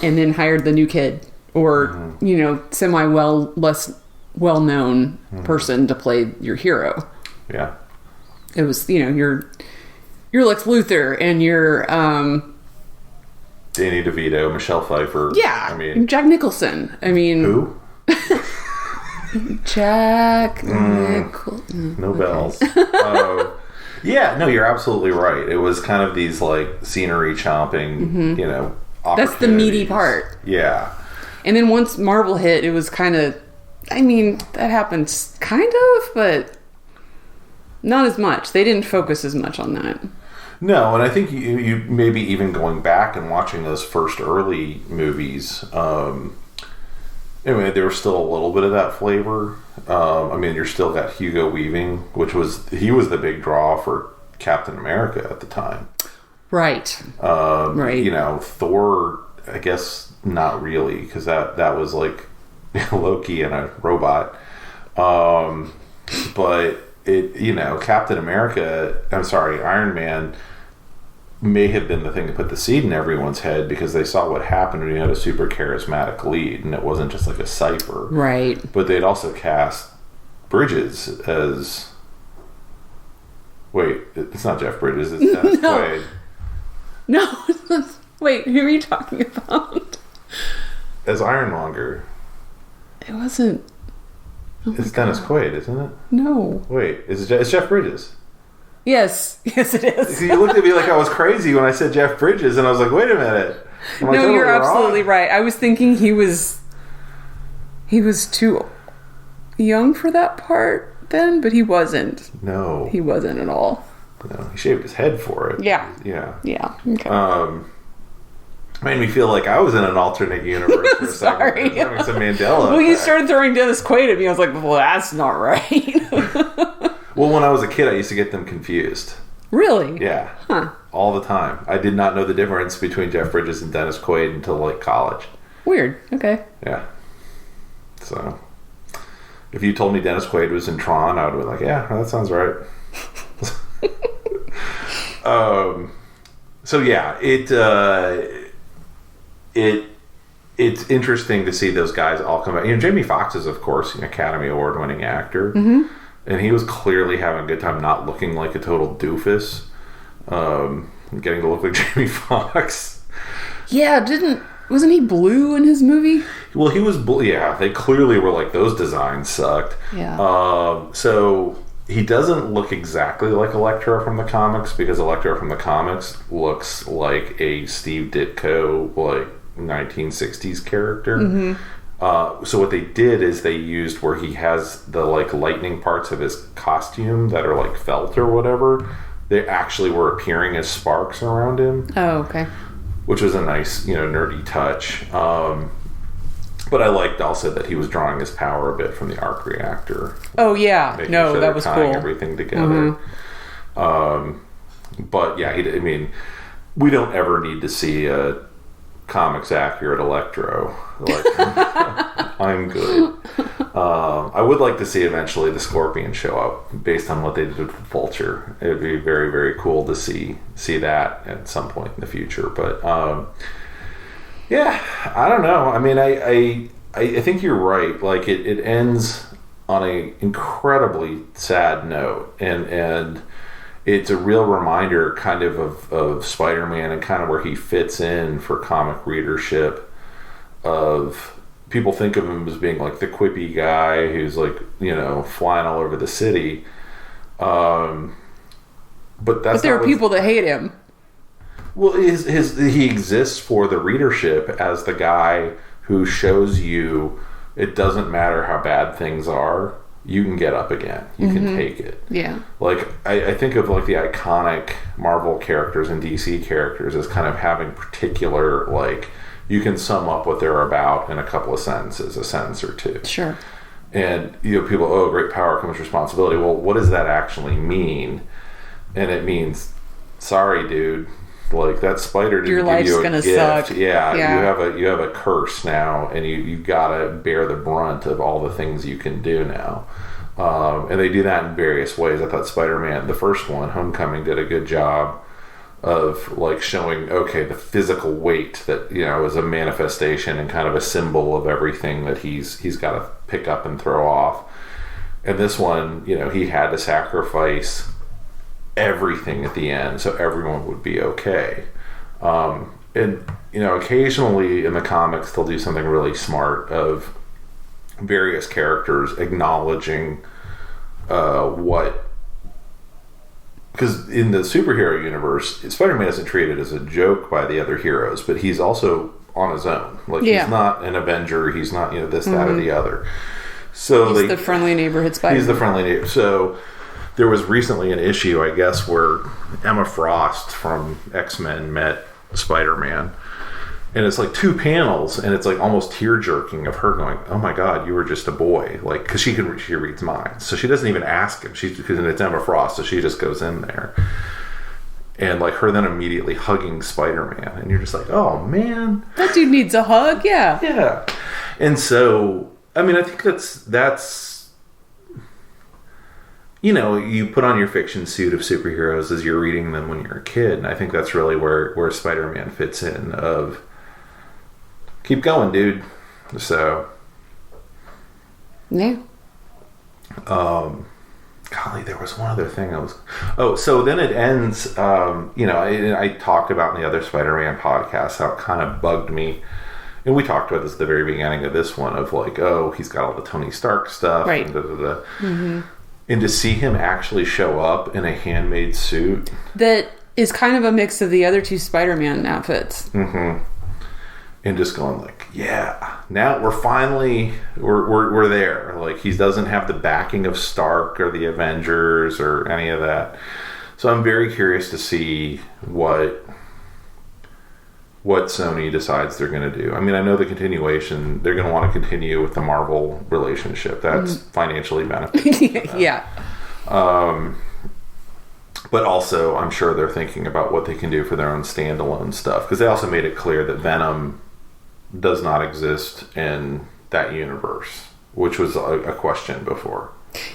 and then hired the new kid, or mm-hmm. less well-known mm-hmm. person to play your hero. Yeah, it was your Lex Luthor and your Danny DeVito, Michelle Pfeiffer. Yeah, I mean Jack Nicholson. I mean who? Jack Nicholson. No bells. Yeah, no, you're absolutely right. It was kind of these like scenery chomping, mm-hmm. That's the meaty part. Yeah. And then once Marvel hit, it was kind of, I mean, that happens kind of, but not as much. They didn't focus as much on that. No, and I think you maybe even going back and watching those first early movies, anyway, there was still a little bit of that flavor. I mean, you're still got Hugo Weaving, he was the big draw for Captain America at the time. Right. Right. Thor, I guess not really, because that was like Loki and a robot. But Captain America, Iron Man may have been the thing to put the seed in everyone's head, because they saw what happened when you had a super charismatic lead, and it wasn't just like a cipher. Right. But they'd also cast Bridges as... Wait, it's not Jeff Bridges, it's Dennis Quaid. No. Wait, who are you talking about? As Ironmonger. It wasn't... It's Dennis Quaid, isn't it? No. Wait, it's Jeff Bridges. Yes, it is. You looked at me like I was crazy when I said Jeff Bridges, and I was like, wait a minute. No, you're absolutely right. I was thinking he was too young for that part then, but he wasn't. No. He wasn't at all. No, he shaved his head for it. Yeah. Yeah. Yeah. Okay. Made me feel like I was in an alternate universe for a second. Sorry. I was having some Mandela Well, you effect. started throwing Dennis Quaid at me. I was like, well, that's not right. Well, when I was a kid, I used to get them confused. Really? Yeah. Huh. All the time. I did not know the difference between Jeff Bridges and Dennis Quaid until like college. Weird. Okay. Yeah. So, if you told me Dennis Quaid was in Tron, I would be like, yeah, that sounds right. So yeah, it's interesting to see those guys all come back. Jamie Foxx is, of course, an Academy Award winning actor, mm-hmm. and he was clearly having a good time, not looking like a total doofus, getting to look like Jamie Foxx. Yeah, wasn't he blue in his movie? Well, he was blue. Yeah, they clearly were like, those designs sucked. Yeah. So he doesn't look exactly like Electro from the comics, because Electro from the comics looks like a Steve Ditko, like 1960s character. Mm-hmm. So what they did is they used where he has the like lightning parts of his costume that are like felt or whatever. They actually were appearing as sparks around him. Oh, okay. Which was a nice, nerdy touch. But I liked also that he was drawing his power a bit from the arc reactor. Oh yeah, no, sure that was tying cool. Everything together. But yeah, I mean, we don't ever need to see a comics accurate Electro. Like, I'm good. I would like to see eventually the Scorpion show up based on what they did with Vulture. It would be very, very cool to see that at some point in the future. But yeah, I don't know. I mean, I think you're right. Like it ends on a incredibly sad note, and it's a real reminder kind of Spider-Man and kind of where he fits in for comic readership. Of people think of him as being like the quippy guy who's like, you know, flying all over the city. But there are people that hate him. Well, he exists for the readership as the guy who shows you it doesn't matter how bad things are, you can get up again. You can take it. Yeah. Like, I think of like the iconic Marvel characters and DC characters as kind of having particular, like, you can sum up what they're about in a couple of sentences, a sentence or two. Sure. And, you know, people, oh, great power comes responsibility. Well, what does that actually mean? And it means, sorry, dude. Like, that spider didn't give you a gift. Suck. Yeah, you have a curse now, and you gotta bear the brunt of all the things you can do now. And they do that in various ways. I thought Spider-Man, the first one, Homecoming, did a good job of like showing, okay, the physical weight that, you know, is a manifestation and kind of a symbol of everything that he's got to pick up and throw off. And this one, you know, he had to sacrifice everything at the end so everyone would be okay. And, you know, occasionally in the comics they'll do something really smart of various characters acknowledging what, because in the superhero universe, Spider-Man isn't treated as a joke by the other heroes, but he's also on his own. Like, he's not an Avenger, he's not, you know, this, that, or the other. So he's the friendly neighborhood Spider-Man. He's the friendly neighborhood. So there was recently an issue, I guess, where Emma Frost from X-Men met Spider-Man. And it's like 2 panels, and it's like almost tear-jerking of her going, oh my god, you were just a boy. Like, because she reads minds. So she doesn't even ask him. Because it's Emma Frost, so she just goes in there. And like her then immediately hugging Spider-Man. And you're just like, oh man. That dude needs a hug, yeah. Yeah. And so, I mean, I think that's you know, you put on your fiction suit of superheroes as you're reading them when you're a kid. And I think that's really where Spider-Man fits in of, keep going, dude. So, yeah. Golly, there was one other thing so then it ends, you know, I talked about in the other Spider-Man podcast how it kind of bugged me. And we talked about this at the very beginning of this one of like, oh, he's got all the Tony Stark stuff. Right. And da-da-da. Mm-hmm. And to see him actually show up in a handmade suit. That is kind of a mix of the other 2 Spider-Man outfits. Mm-hmm. And just going like, yeah, now we're finally, we're there. Like, he doesn't have the backing of Stark or the Avengers or any of that. So I'm very curious to see what Sony decides they're going to do. I mean, I know the continuation, they're going to want to continue with the Marvel relationship. That's financially beneficial. Yeah. But also, I'm sure they're thinking about what they can do for their own standalone stuff. Because they also made it clear that Venom does not exist in that universe, which was a question before.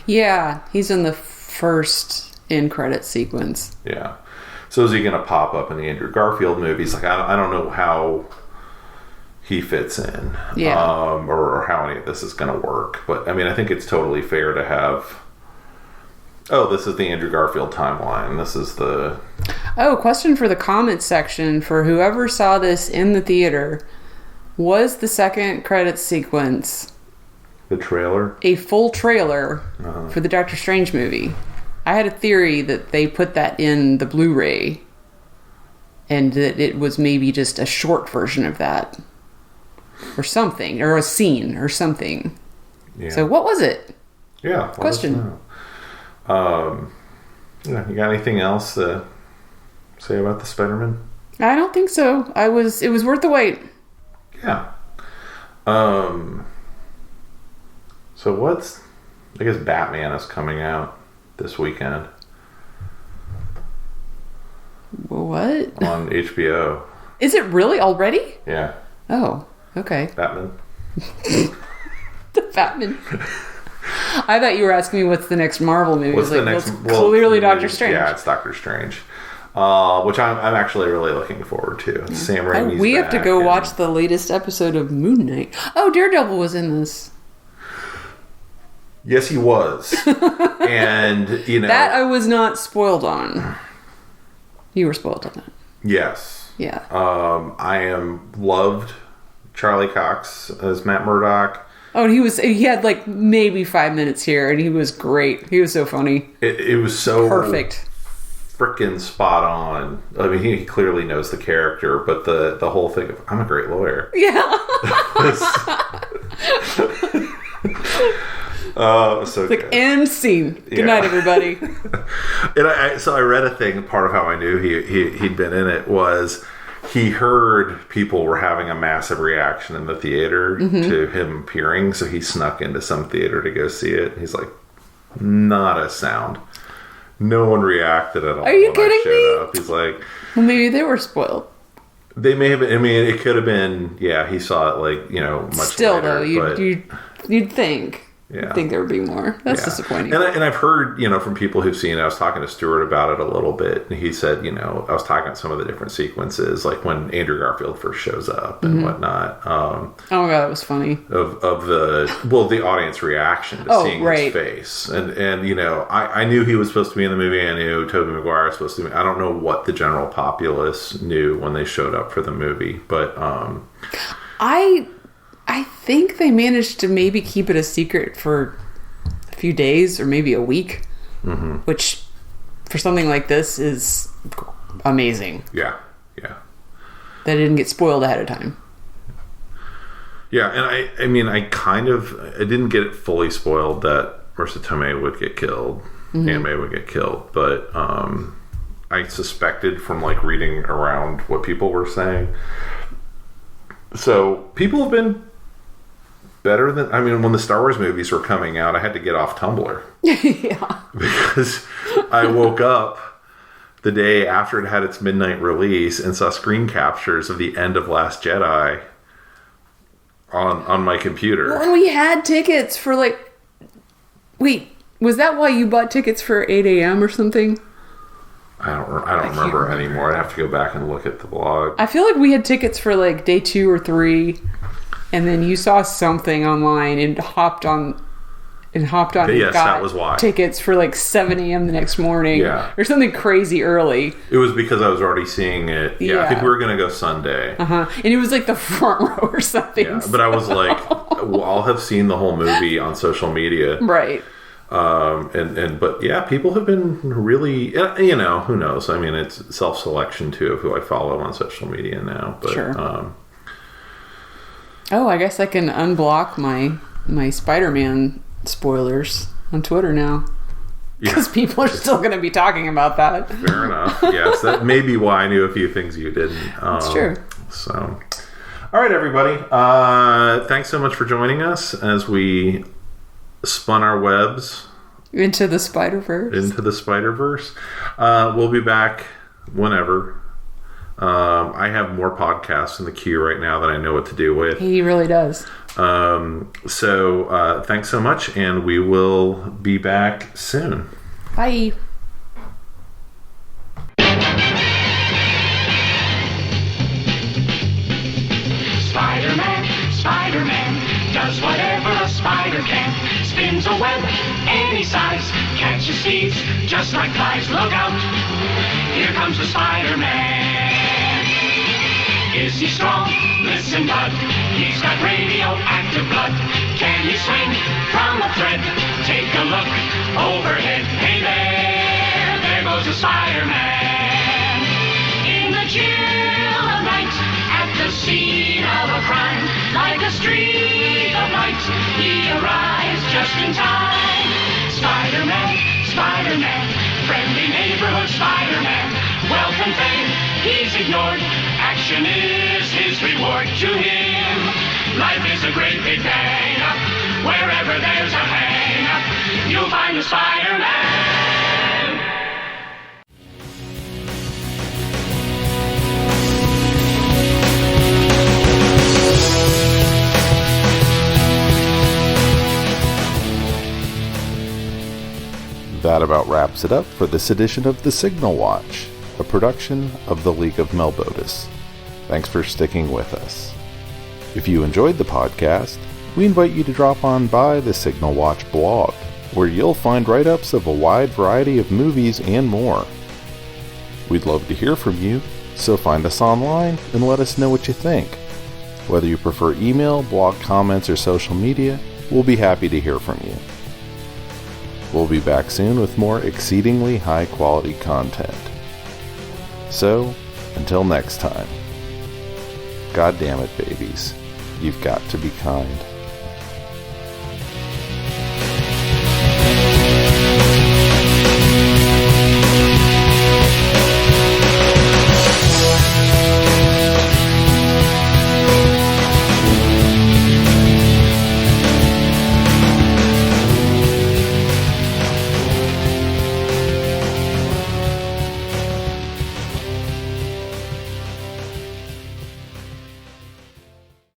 Yeah, he's in the first end credit sequence. Yeah. So is he going to pop up in the Andrew Garfield movies? Like, I don't know how he fits in, or how any of this is going to work. But I mean, I think it's totally fair to have. Oh, this is the Andrew Garfield timeline. This is the. Oh, question for the comments section for whoever saw this in the theater: was the second credits sequence the trailer a full trailer for the Doctor Strange movie? I had a theory that they put that in the Blu-ray and that it was maybe just a short version of that or something, or a scene or something. Yeah. So what was it? Yeah. Question. You got anything else to say about the Spider-Man? I don't think so. It was worth the wait. Yeah. So I guess Batman is coming out this weekend. What? On HBO. Is it really already? Yeah. Oh, okay. Batman. The Batman. I thought you were asking me what's the next Marvel movie. What's the next? Clearly Doctor Strange. Yeah, it's Doctor Strange. Which I'm actually really looking forward to. Yeah. Sam Raimi's we have to go watch the latest episode of Moon Knight. Oh, Daredevil was in this. Yes, he was. And, that I was not spoiled on. You were spoiled on that. Yes. Yeah. I loved Charlie Cox as Matt Murdock. Oh, and he had like maybe 5 minutes here, and he was great. He was so funny. It was so perfect. Freaking spot on. I mean, he clearly knows the character, but the whole thing of, I'm a great lawyer. Yeah. Oh, so like, good. End scene. Good night, everybody. And so I read a thing. Part of how I knew he'd been in it was he heard people were having a massive reaction in the theater to him appearing, so he snuck into some theater to go see it. He's like, not a sound. No one reacted at all. Are you kidding me? Up. He's like, well, maybe they were spoiled. They may have been. I mean, it could have been. Yeah, he saw it much still later. Still, though, you'd think. Yeah. I think there would be more. That's disappointing. And I've heard, from people who've seen it. I was talking to Stuart about it a little bit, and he said, I was talking about some of the different sequences, like when Andrew Garfield first shows up and whatnot. Oh my god, that was funny. Of the audience reaction to seeing his face, and I knew he was supposed to be in the movie. I knew Tobey Maguire was supposed to be. I don't know what the general populace knew when they showed up for the movie, but I think they managed to maybe keep it a secret for a few days or maybe a week, which for something like this is amazing. Yeah. That it didn't get spoiled ahead of time. Yeah, and I mean, I didn't get it fully spoiled that Marissa Tomei would get killed, Aunt May would get killed, but I suspected from reading around what people were saying. So people have been better than... I mean, when the Star Wars movies were coming out, I had to get off Tumblr. Yeah. Because I woke up the day after it had its midnight release and saw screen captures of the end of Last Jedi on my computer. Well, and we had tickets for Wait, was that why you bought tickets for 8 a.m. or something? I don't remember anymore. I'd have to go back and look at the blog. I feel like we had tickets for day 2 or 3, and then you saw something online and hopped on. Yes, that was why. Tickets for 7 a.m. the next morning. Yeah. Or something crazy early. It was because I was already seeing it. Yeah. I think we were going to go Sunday. And it was the front row or something. Yeah, but I was like, well, I'll have seen the whole movie on social media. Right. But yeah, people have been really, who knows? I mean, it's self-selection too of who I follow on social media now. But, sure. I guess I can unblock my Spider-Man spoilers on Twitter now. Because people are still going to be talking about that. Fair enough. Yes, that may be why I knew a few things you didn't. That's true. So, all right, everybody. Thanks so much for joining us as we spun our webs into the Spider-Verse. We'll be back whenever. I have more podcasts in the queue right now that I know what to do with. He really does. So thanks so much, and we will be back soon. Bye. Spider-Man does whatever a spider can. Spins a web any size, catches thieves just like flies. Look out, here comes the Spider-Man. Is he strong? Listen, bud, he's got radioactive blood. Can he swing from a thread? Take a look overhead. Hey there goes the Spider-Man. In the chill of night, at the scene of a crime, like a streak of light, he arrives just in time. Spider-Man, Spider-Man, friendly neighborhood Spider-Man. Wealth and fame, he's ignored. Action is his reward. To him, Life is a great big bang up. Wherever there's a hang up, you'll find the Spider-Man. That about wraps it up for this edition of The Signal Watch, a production of the League of Melbotus. Thanks for sticking with us. If you enjoyed the podcast, we invite you to drop on by the Signal Watch blog, where you'll find write-ups of a wide variety of movies and more. We'd love to hear from you, so find us online and let us know what you think. Whether you prefer email, blog comments, or social media, we'll be happy to hear from you. We'll be back soon with more exceedingly high-quality content. So, until next time, God damn it, babies, you've got to be kind.